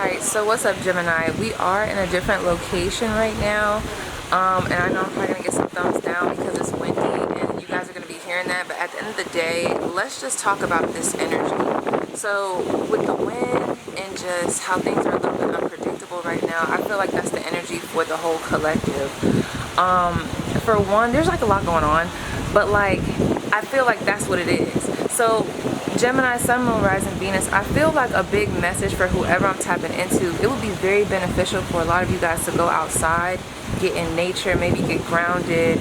Alright, so what's up, Gemini? We are in a different location right now. And I know I'm probably going to get some thumbs down because it's windy and you guys are going to be hearing that. But at the end of the day, let's just talk about this energy. So with the wind and just how things are a little bit unpredictable right now, I feel like that's the energy for the whole collective. For one, there's like a lot going on, but like I feel like that's what it is. So Gemini, Sun, Moon, Rising, Venus, I feel like a big message for whoever I'm tapping into. It would be very beneficial for a lot of you guys to go outside, get in nature, maybe get grounded.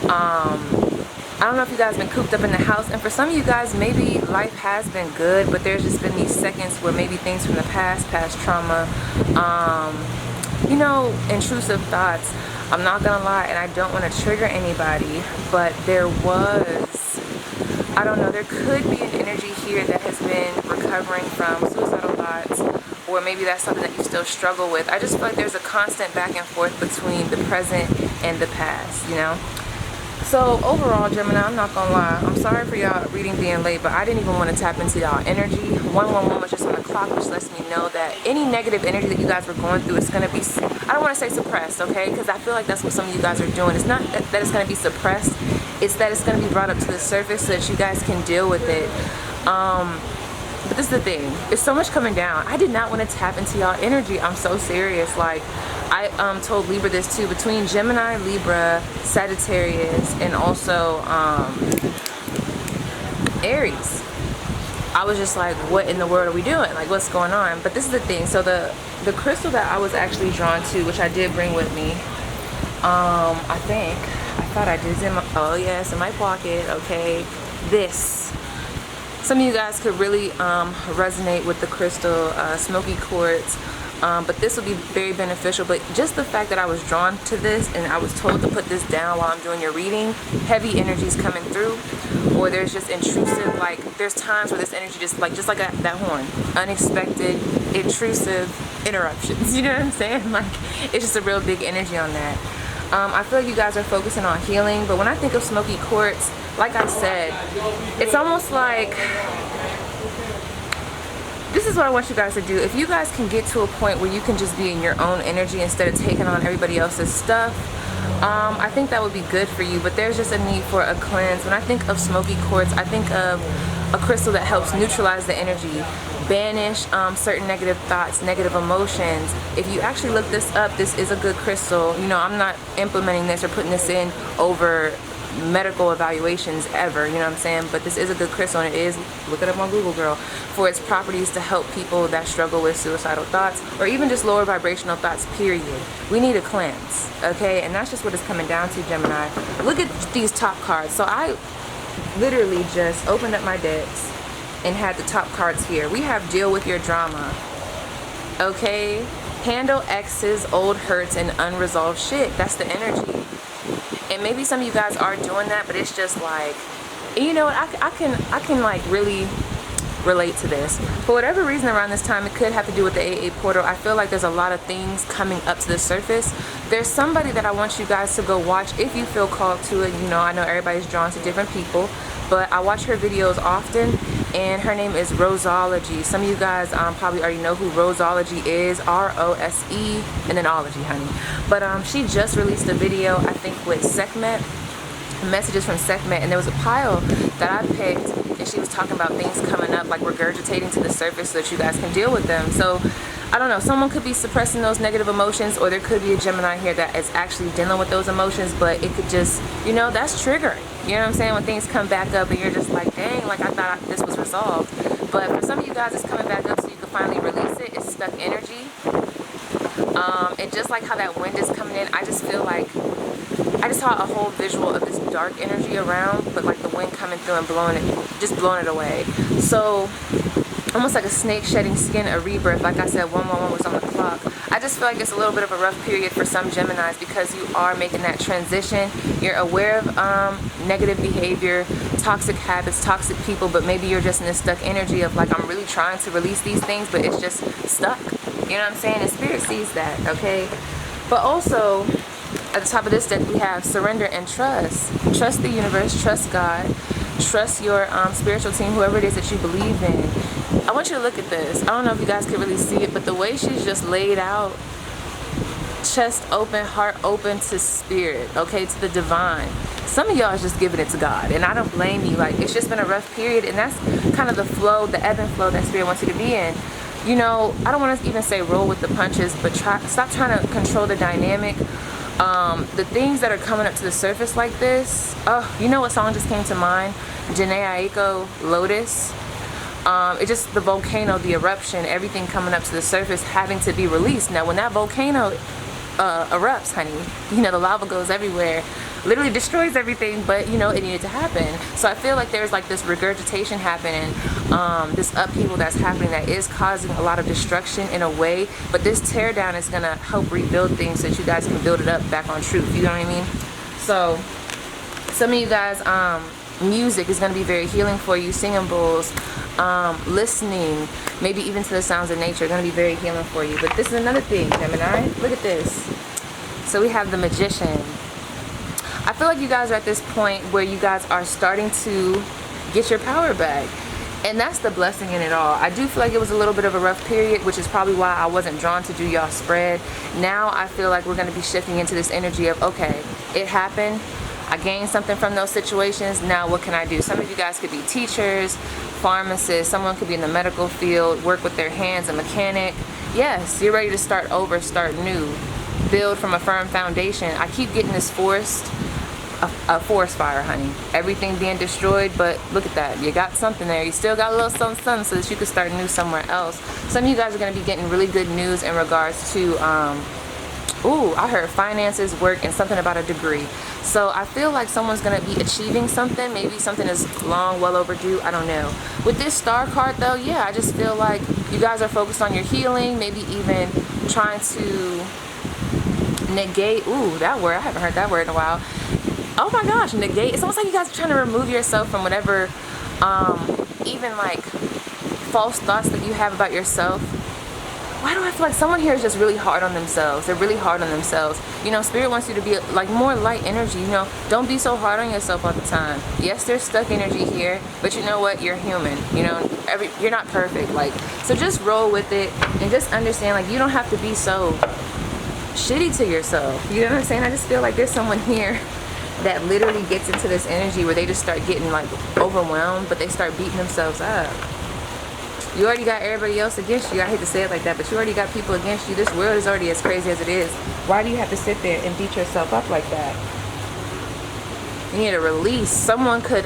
I don't know if you guys have been cooped up in the house, and for some of you guys, maybe life has been good, but there's just been these seconds where maybe things from the past trauma, you know, intrusive thoughts. I'm not gonna lie, and I don't want to trigger anybody, but there was, I don't know, there could be an energy here that has been recovering from suicidal thoughts, or maybe that's something that you still struggle with. I just feel like there's a constant back and forth between the present and the past, you know? So overall, Gemini, I'm not gonna lie, I'm sorry for y'all reading being late, but I didn't even want to tap into y'all energy. 111 was just on the clock, which lets me know that any negative energy that you guys were going through is gonna be, I don't want to say suppressed, okay? Because I feel like that's what some of you guys are doing. It's not that it's gonna be suppressed, it's that it's gonna be brought up to the surface so that you guys can deal with it. But this is the thing, it's so much coming down. I did not want to tap into y'all energy. I'm so serious. Like, I told Libra this too. Between Gemini, Libra, Sagittarius, and also Aries, I was just like, what in the world are we doing? Like, what's going on? But this is the thing. So the crystal that I was actually drawn to, which I did bring with me, I thought I did. It's in my, oh yes, in my pocket. Okay, this. Some of you guys could really resonate with the crystal, smoky quartz, but this will be very beneficial. But just the fact that I was drawn to this and I was told to put this down while I'm doing your reading, heavy energies coming through, or there's just intrusive, like there's times where this energy just like that horn, unexpected, intrusive interruptions. You know what I'm saying? Like, it's just a real big energy on that. I feel like you guys are focusing on healing, but when I think of smoky quartz, like I said, it's almost like, this is what I want you guys to do. If you guys can get to a point where you can just be in your own energy instead of taking on everybody else's stuff, I think that would be good for you. But there's just a need for a cleanse. When I think of smoky quartz, I think of a crystal that helps neutralize the energy, banish certain negative thoughts, negative emotions. If you actually look this up, this is a good crystal. You know, I'm not implementing this or putting this in over medical evaluations ever, you know what I'm saying? But this is a good crystal, and it is, look it up on Google, girl, for its properties to help people that struggle with suicidal thoughts or even just lower vibrational thoughts, period. We need a cleanse, okay? And that's just what it's coming down to, Gemini. Look at these top cards. So I literally just opened up my decks and had the top cards here. We have deal with your drama, okay? Handle exes, old hurts, and unresolved shit. That's the energy. And maybe some of you guys are doing that, but it's just like, you know what, I can like really relate to this. For whatever reason around this time, it could have to do with the AA portal. I feel like there's a lot of things coming up to the surface. There's somebody that I want you guys to go watch if you feel called to it. You know, I know everybody's drawn to different people, but I watch her videos often, and her name is WOAH. Some of you guys probably already know who WOAH is, R-O-S-E, and then ology, honey. But she just released a video, I think, with Sekhmet, messages from Sekhmet, and there was a pile that I picked, and she was talking about things coming up, like regurgitating to the surface so that you guys can deal with them. So I don't know, someone could be suppressing those negative emotions, or there could be a Gemini here that is actually dealing with those emotions, but it could just, you know, that's triggering. You know what I'm saying? When things come back up and you're just like, dang, like I thought this was resolved. But for some of you guys, it's coming back up so you can finally release it. It's stuck energy. And just like how that wind is coming in, I just feel like, I just saw a whole visual of this dark energy around, but like the wind coming through and blowing it away. So almost like a snake shedding skin, a rebirth. Like I said, 111 was on the clock. I just feel like it's a little bit of a rough period for some Geminis because you are making that transition. You're aware of negative behavior, toxic habits, toxic people, but maybe you're just in this stuck energy of like, I'm really trying to release these things, but it's just stuck. You know what I'm saying? And Spirit sees that, okay? But also, at the top of this deck, we have surrender and trust. Trust the universe, trust God, trust your spiritual team, whoever it is that you believe in. I want you to look at this. I don't know if you guys can really see it, but the way she's just laid out, chest open, heart open to spirit, okay, to the divine. Some of y'all is just giving it to God, and I don't blame you. Like, it's just been a rough period, and that's kind of the flow, the ebb and flow that spirit wants you to be in. You know, I don't want to even say roll with the punches, but stop trying to control the dynamic. The things that are coming up to the surface like this, you know what song just came to mind? 𝐿𝐂𝐑𝐄𝐍𝐓, Lotus. It's just the volcano, the eruption, everything coming up to the surface having to be released. Now, when that volcano erupts, honey, you know, the lava goes everywhere, literally destroys everything, but you know, it needed to happen. So I feel like there's like this regurgitation happening, this upheaval that's happening that is causing a lot of destruction in a way, but this tear down is gonna help rebuild things so that you guys can build it up back on truth. You know what I mean? So some of you guys, music is going to be very healing for you. Singing bowls, listening, maybe even to the sounds of nature, are going to be very healing for you. But this is another thing, Gemini. Look at this. So we have the Magician. I feel like you guys are at this point where you guys are starting to get your power back. And that's the blessing in it all. I do feel like it was a little bit of a rough period, which is probably why I wasn't drawn to do y'all spread. Now I feel like we're going to be shifting into this energy of, okay, it happened. I gained something from those situations. Now what can I do? Some of you guys could be teachers, pharmacists. Someone could be in the medical field, work with their hands, a mechanic. Yes, you're ready to start over, start new, build from a firm foundation. I keep getting this a forest fire, honey. Everything being destroyed, but look at that. You got something there. You still got a little something so that you can start new somewhere else. Some of you guys are going to be getting really good news in regards to, I heard finances, work, and something about a degree. So I feel like someone's going to be achieving something. Maybe something is long, well overdue. I don't know. With this star card, though, yeah, I just feel like you guys are focused on your healing, maybe even trying to negate. Ooh, that word. I haven't heard that word in a while. Oh my gosh, negate. It's almost like you guys are trying to remove yourself from whatever, even like false thoughts that you have about yourself. Why do I feel like someone here is just really hard on themselves? They're really hard on themselves. You know, Spirit wants you to be like more light energy. You know, don't be so hard on yourself all the time. Yes, there's stuck energy here, but you know what? You're human. You know, you're not perfect. Like, so just roll with it and just understand, like, you don't have to be so shitty to yourself. You know what I'm saying? I just feel like there's someone here that literally gets into this energy where they just start getting like overwhelmed, but they start beating themselves up. You already got everybody else against you. I hate to say it like that, but you already got people against you. This world is already as crazy as it is. Why do you have to sit there and beat yourself up like that? You need a release. Someone could,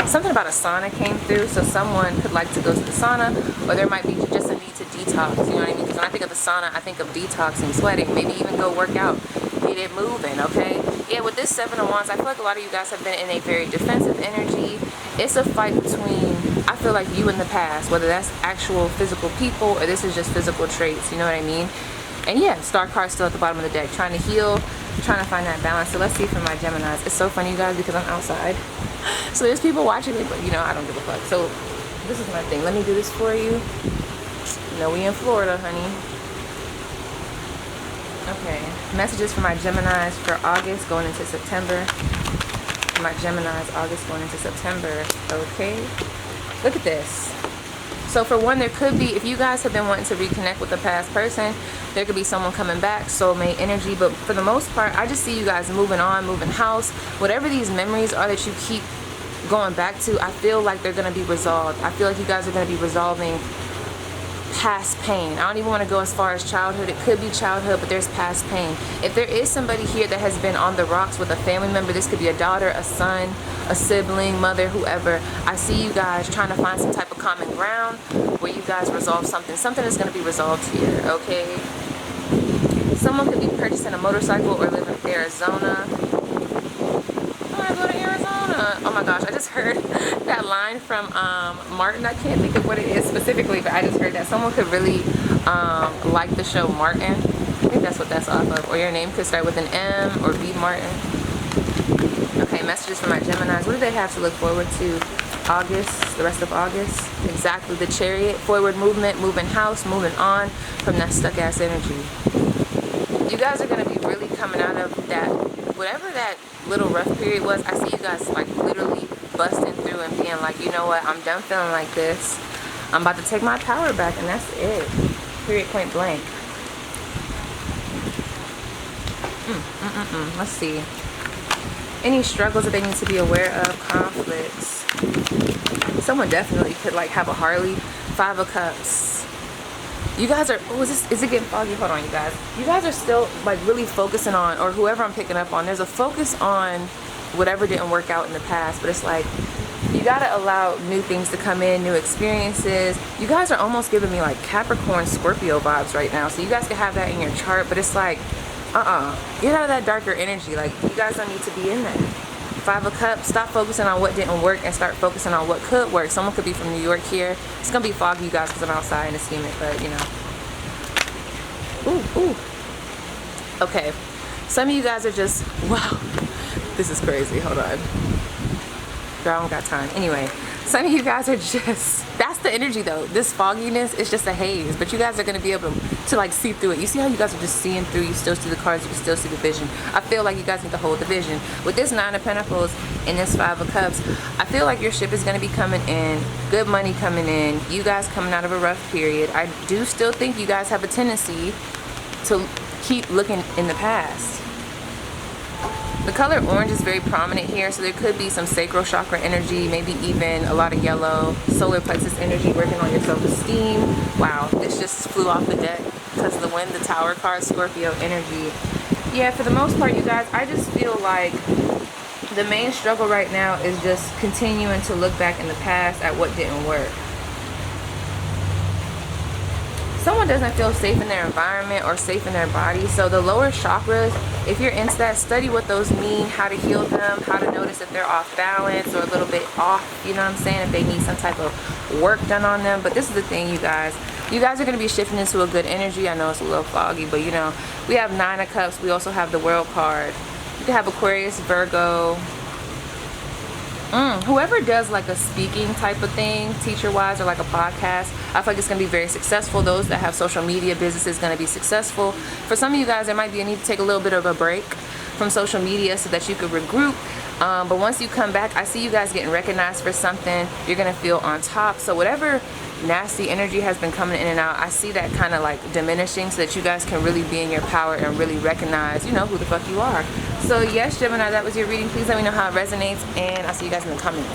something about a sauna came through, so someone could like to go to the sauna, or there might be just a need to detox, you know what I mean? Because when I think of the sauna, I think of detoxing, sweating, maybe even go work out, get it moving, okay? Yeah, with this Seven of Wands, I feel like a lot of you guys have been in a very defensive energy. It's a fight between, I feel like, you and the past, whether that's actual physical people or this is just physical traits, you know what I mean? And yeah, star card's still at the bottom of the deck, trying to heal, trying to find that balance. So let's see for my Geminis. It's so funny, you guys, because I'm outside. So there's people watching me, but you know, I don't give a fuck. So this is my thing. Let me do this for you. You know, we in Florida, honey. Okay, messages for my Geminis for August going into September. For my Geminis, August going into September. Okay, look at this. So for one, there could be, if you guys have been wanting to reconnect with a past person, there could be someone coming back, soulmate energy. But for the most part, I just see you guys moving on, moving house. Whatever these memories are that you keep going back to, I feel like they're going to be resolved. I feel like you guys are going to be resolving past pain. I don't even want to go as far as childhood. It could be childhood, but there's past pain. If there is somebody here that has been on the rocks with a family member, this could be a daughter, a son, a sibling, mother, whoever. I see you guys trying to find some type of common ground where you guys resolve something. Something is going to be resolved here, okay? Someone could be purchasing a motorcycle or live in Arizona. I want to go to Arizona. Oh my gosh, I just heard that line from Martin. I can't think of what it is specifically, but I just heard that someone could really like the show Martin. I think that's what that's off of. Or your name could start with an M or B Martin. Okay, messages for my Geminis. What do they have to look forward to August, the rest of August? Exactly, the Chariot. Forward movement, moving house, moving on from that stuck ass energy. You guys are going to be really coming out of that, whatever that little rough period was. I see you guys like literally busting through and being like, you know what, I'm done feeling like this. I'm about to take my power back, and that's it. Period, point blank. Let's see. Any struggles that they need to be aware of, conflicts. Someone definitely could like have a Harley. 5 of Cups. You guys are, oh, is it getting foggy? Hold on, you guys. You guys are still like really focusing on, or whoever I'm picking up on, there's a focus on whatever didn't work out in the past, but it's like, you gotta allow new things to come in, new experiences. You guys are almost giving me like Capricorn, Scorpio vibes right now. So you guys can have that in your chart, but it's like, get out of that darker energy. Like, you guys don't need to be in that. 5 of Cups, stop focusing on what didn't work and start focusing on what could work. Someone could be from New York here. It's gonna be foggy, you guys, because I'm outside and it's humid, but you know. Ooh. Okay, some of you guys are just, wow, this is crazy. Hold on. Girl, I don't got time. Anyway, some of you guys are just, that's the energy though. This fogginess is just a haze, but you guys are going to be able to like see through it. You see how you guys are just seeing through, you still see the cards, you can still see the vision. I feel like you guys need to hold the vision. With this 9 of Pentacles and this 5 of Cups, I feel like your ship is going to be coming in, good money coming in, you guys coming out of a rough period. I do still think you guys have a tendency to keep looking in the past. The color orange is very prominent here, so there could be some sacral chakra energy, maybe even a lot of yellow, solar plexus energy, working on your self-esteem. Wow, this just flew off the deck because of the wind, the Tower card, Scorpio energy. Yeah, for the most part, you guys, I just feel like the main struggle right now is just continuing to look back in the past at what didn't work. Someone doesn't feel safe in their environment or safe in their body. So the lower chakras, if you're into that, study what those mean, how to heal them, how to notice if they're off balance or a little bit off, you know what I'm saying, if they need some type of work done on them. But this is the thing, you guys are going to be shifting into a good energy. I know it's a little foggy, but you know, we have 9 of Cups. We also have the World card. You can have Aquarius, Virgo. Whoever does like a speaking type of thing, teacher-wise, or like a podcast, I feel like it's going to be very successful. Those that have social media businesses going to be successful. For some of you guys, there might be a need to take a little bit of a break from social media so that you could regroup. But once you come back, I see you guys getting recognized for something. You're going to feel on top. So whatever nasty energy has been coming in and out, I see that kind of like diminishing so that you guys can really be in your power and really recognize, you know, who the fuck you are. So yes, Gemini, that was your reading. Please let me know how it resonates, and I'll see you guys in the comments.